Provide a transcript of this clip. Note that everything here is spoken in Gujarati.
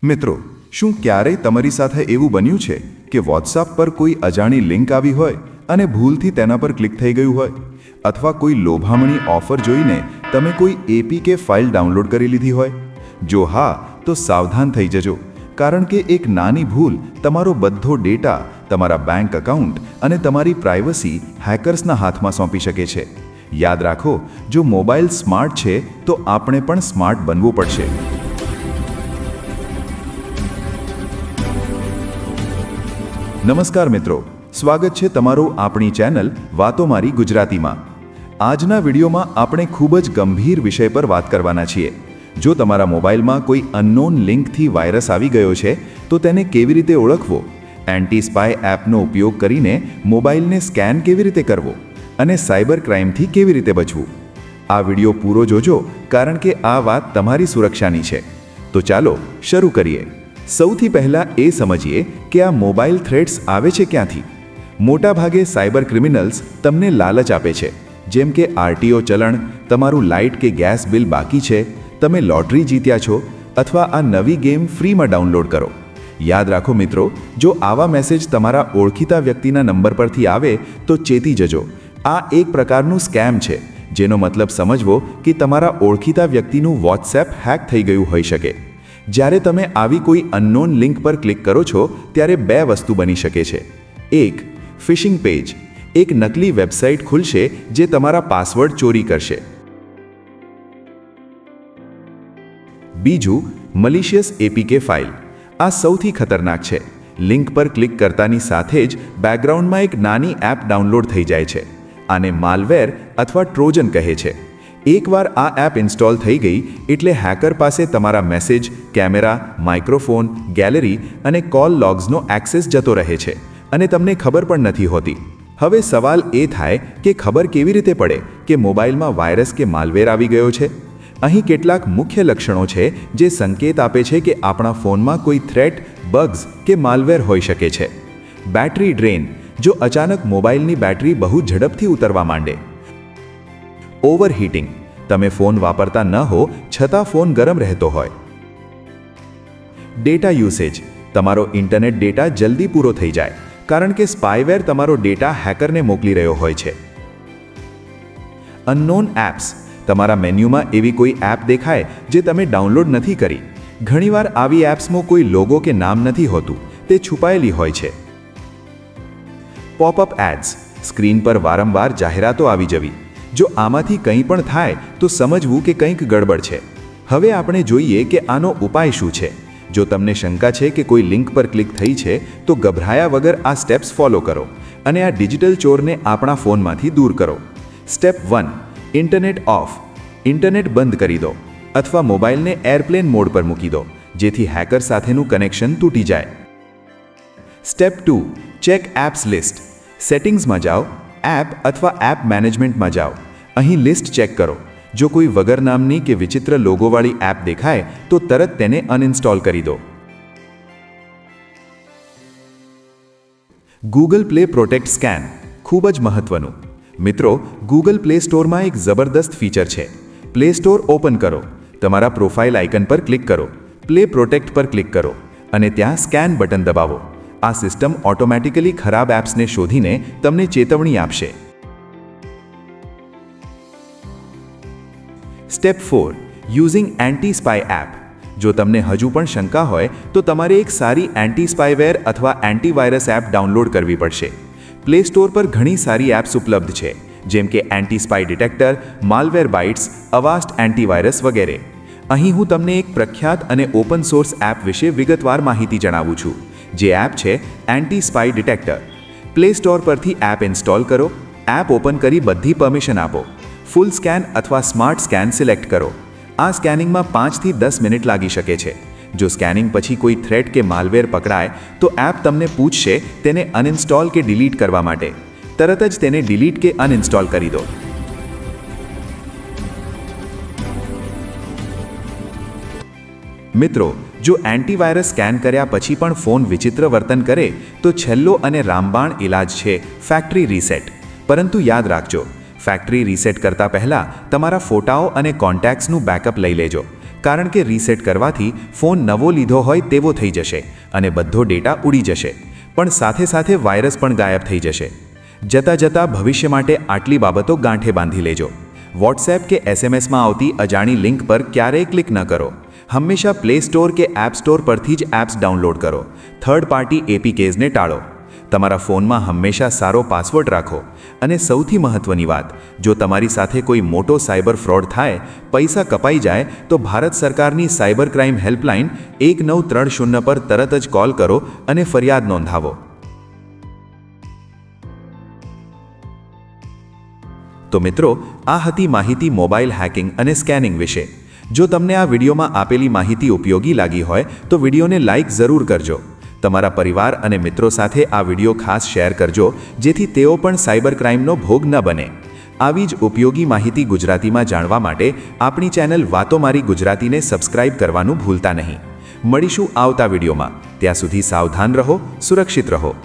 મિત્રો, શું ક્યારેય તમારી સાથે એવું બન્યું છે કે વોટ્સએપ પર કોઈ અજાણી લિંક આવી હોય અને ભૂલથી તેના પર ક્લિક થઈ ગયું હોય, અથવા કોઈ લોભામણી ઓફર જોઈને તમે કોઈ એપીકે ફાઇલ ડાઉનલોડ કરી લીધી હોય? જો હા, તો સાવધાન થઈ જજો, કારણ કે એક નાની ભૂલ તમારો બધો ડેટા, તમારા બેંક એકાઉન્ટ અને તમારી પ્રાઇવસી હેકર્સના હાથમાં સોંપી શકે છે. યાદ રાખો, જો મોબાઈલ સ્માર્ટ છે તો આપણે પણ સ્માર્ટ બનવું પડશે. નમસ્કાર મિત્રો, સ્વાગત છે તમારું આપણી ચેનલ વાતો મારી ગુજરાતીમાં. આજના વિડીયોમાં આપણે ખૂબ જ ગંભીર વિષય પર વાત કરવાના છીએ. જો તમારા મોબાઈલમાં કોઈ અનનોન લિંકથી વાયરસ આવી ગયો છે તો તેને કેવી રીતે ઓળખવો, એન્ટી સ્પાય એપનો ઉપયોગ કરીને મોબાઈલને સ્કેન કેવી રીતે કરવો અને સાયબર ક્રાઇમથી કેવી રીતે બચવું. આ વિડીયો પૂરો જોજો, કારણ કે આ વાત તમારી સુરક્ષાની છે. તો ચાલો શરૂ કરીએ. સૌથી પહેલાં એ સમજીએ કે આ મોબાઈલ થ્રેટ્સ આવે છે ક્યાંથી. મોટાભાગે સાયબર ક્રિમિનલ્સ તમને લાલચ આપે છે, જેમ કે આરટીઓ ચલણ, તમારું લાઇટ કે ગેસ બિલ બાકી છે, તમે લોટરી જીત્યા છો, અથવા આ નવી ગેમ ફ્રીમાં ડાઉનલોડ કરો. યાદ રાખો મિત્રો, જો આવા મેસેજ તમારા ઓળખીતા વ્યક્તિના નંબર પરથી આવે તો ચેતી જજો. આ એક પ્રકારનું સ્કેમ છે, જેનો મતલબ સમજવો કે તમારા ઓળખીતા વ્યક્તિનું વોટ્સએપ હેક થઈ ગયું હોઈ શકે. જ્યારે તમે આવી કોઈ અનનોન લિંક પર ક્લિક કરો છો ત્યારે બે વસ્તુ બની શકે છે. એક, ફિશિંગ પેજ, એક નકલી વેબસાઇટ ખુલશે જે તમારા પાસવર્ડ ચોરી કરશે. બીજું, મલિશિયસ એપીકે ફાઇલ. આ સૌથી ખતરનાક છે. લિંક પર ક્લિક કરતાની સાથે જ બેકગ્રાઉન્ડમાં એક નાની એપ ડાઉનલોડ થઈ જાય છે. આને માલવેર અથવા ટ્રોજન કહે છે. એકવાર આ એપ ઇન્સ્ટોલ થઈ ગઈ એટલે હેકર પાસે તમારા મેસેજ, કેમેરા, માઇક્રોફોન, ગેલેરી અને કોલ લોગ્સનો એક્સેસ જતો રહે છે, અને તમને ખબર પણ નથી હોતી. હવે સવાલ એ થાય કે ખબર કેવી રીતે પડે કે મોબાઈલમાં વાયરસ કે માલવેર આવી ગયો છે? અહીં કેટલાક મુખ્ય લક્ષણો છે જે સંકેત આપે છે કે આપણા ફોનમાં કોઈ થ્રેટ, બગ્સ કે માલવેર હોઈ શકે છે. Battery drain. જો અચાનક મોબાઈલની બેટરી બહુ ઝડપથી ઉતરવા માંડે. ઓવરહીટિંગ. તમે ફોન વાપરતા ન હો છતાં ફોન ગરમ રહેતો હોય. Data usage. તમારો ઇન્ટરનેટ ડેટા જલ્દી પૂરો થઈ જાય, કારણ કે સ્પાયવેર તમારો ડેટા હેકરને મોકલી રહ્યો હોય છે. Unknown apps. તમારા મેન્યુમાં એવી કોઈ એપ દેખાય જે તમે ડાઉનલોડ નથી કરી. ઘણીવાર આવી એપ્સમાં કોઈ લોગો કે નામ નથી હોતું, તે છુપાયેલી હોય છે. Popup ads. સ્ક્રીન પર વારંવાર જાહેરાતો આવી જવી. જો આમાંથી કંઈ પણ થાય તો સમજવું કે કંઈક ગડબડ છે. હવે આપણે જોઈએ કે આનો ઉપાય શું છે. જો તમને શંકા છે કે કોઈ લિંક પર ક્લિક થઈ છે તો ગભરાયા વગર આ સ્ટેપ્સ ફોલો કરો અને આ ડિજિટલ ચોરને આપણા ફોનમાંથી દૂર કરો. Step 1, internet of. ઇન્ટરનેટ બંધ કરી દો અથવા મોબાઈલને એરપ્લેન મોડ પર મૂકી દો, જેથી હેકર સાથેનું કનેક્શન તૂટી જાય. Step 2, check apps list. સેટિંગ્સમાં જાઓ, એપ અથવા એપ મેનેજમેન્ટમાં જાઓ. અહીં લિસ્ટ ચેક કરો. જો કોઈ વગર નામની કે વિચિત્ર લોગોવાળી એપ દેખાય તો તરત તેને અનઇન્સ્ટોલ કરી દો. Google play protect scan. ખૂબ જ મહત્વનું. મિત્રો, ગૂગલ પ્લે સ્ટોરમાં એક જબરદસ્ત ફીચર છે. પ્લે સ્ટોર ઓપન કરો, તમારા પ્રોફાઇલ આઇકન પર ક્લિક કરો, પ્લે પ્રોટેક્ટ પર ક્લિક કરો અને ત્યાં સ્કેન બટન દબાવો. આ સિસ્ટમ ઓટોમેટિકલી ખરાબ એપ્સને શોધીને તમને ચેતવણી આપશે. Step 4, using anti spy app. જો તમને હજુ પણ શંકા હોય તો તમારે એક સારી એન્ટી સ્પાયવેર અથવા એન્ટીવાયરસ એપ ડાઉનલોડ કરવી પડશે. પ્લે સ્ટોર પર ઘણી સારી એપ્સ ઉપલબ્ધ છે, જેમ કે anti spy detector, malware bytes, Avast antivirus વગેરે. અહીં હું તમને એક પ્રખ્યાત અને ઓપન સોર્સ એપ વિશે વિગતવાર માહિતી જણાવું છું, જે એપ છે anti spy detector. Play store પરથી એપ ઇન્સ્ટોલ કરો, એપ ઓપન કરી બધી પરમિશન આપો. ફૂલ સ્કેન અથવા સ્માર્ટ સ્કેન સિલેક્ટ કરો. આ સ્કેનિંગમાં 5 થી 10 મિનિટ લાગી શકે છે. જો સ્કેનિંગ પછી કોઈ થ્રેટ કે માલવેર પકડાય તો એપ તમને પૂછશે તેને અનઇન્સ્ટોલ કે ડિલીટ કરવા માટે. તરત જ તેને ડિલીટ કે અનઇન્સ્ટોલ કરી દો. મિત્રો, જો એન્ટીવાયરસ સ્કેન કર્યા પછી પણ ફોન વિચિત્ર વર્તન કરે તો છેલ્લો અને રામબાણ ઇલાજ છે ફેક્ટરી રીસેટ. પરંતુ યાદ રાખજો, ફેક્ટરી રીસેટ કરતા પહેલાં તમારા ફોટાઓ અને કોન્ટેક્ટ્સનું બેકઅપ લઈ લેજો, કારણ કે રીસેટ કરવાથી ફોન નવો લીધો હોય તેવો થઈ જશે અને બધો ડેટા ઉડી જશે, પણ સાથે સાથે વાયરસ પણ ગાયબ થઈ જશે. જતાં ભવિષ્ય માટે આટલી બાબતો ગાંઠે બાંધી લેજો. વોટ્સએપ કે એસએમએસમાં આવતી અજાણી લિંક પર ક્યારેય ક્લિક ન કરો. હંમેશા પ્લે સ્ટોર કે એપ સ્ટોર પરથી જ એપ્સ ડાઉનલોડ કરો. થર્ડ પાર્ટી એપીકેઝને ટાળો. તમારા ફોનમાં હંમેશા સારો પાસવર્ડ રાખો. અને સૌથી મહત્ત્વની વાત, જો તમારી સાથે કોઈ મોટો સાયબર ફ્રોડ થાય, પૈસા કપાઈ જાય, તો ભારત સરકારની સાયબર ક્રાઇમ હેલ્પલાઇન 1930 પર તરત જ કોલ કરો અને ફરિયાદ નોંધાવો. તો મિત્રો, આ હતી માહિતી મોબાઈલ હેકિંગ અને સ્કેનિંગ વિશે. જો તમને આ વિડીયોમાં આપેલી માહિતી ઉપયોગી લાગી હોય તો વિડીયોને લાઇક જરૂર કરજો. તમારા પરિવાર અને મિત્રો સાથે આ વિડીયો ખાસ શેર કરજો, જેથી તેઓ પણ સાયબર ક્રાઇમનો ભોગ ન બને. આવી જ ઉપયોગી માહિતી ગુજરાતીમાં જાણવા માટે આપણી ચેનલ વાતો મારી ગુજરાતીને સબસ્ક્રાઇબ કરવાનું ભૂલતા નહીં. મળીશું આવતા વિડીયોમાં. ત્યાં સુધી સાવધાન રહો, સુરક્ષિત રહો.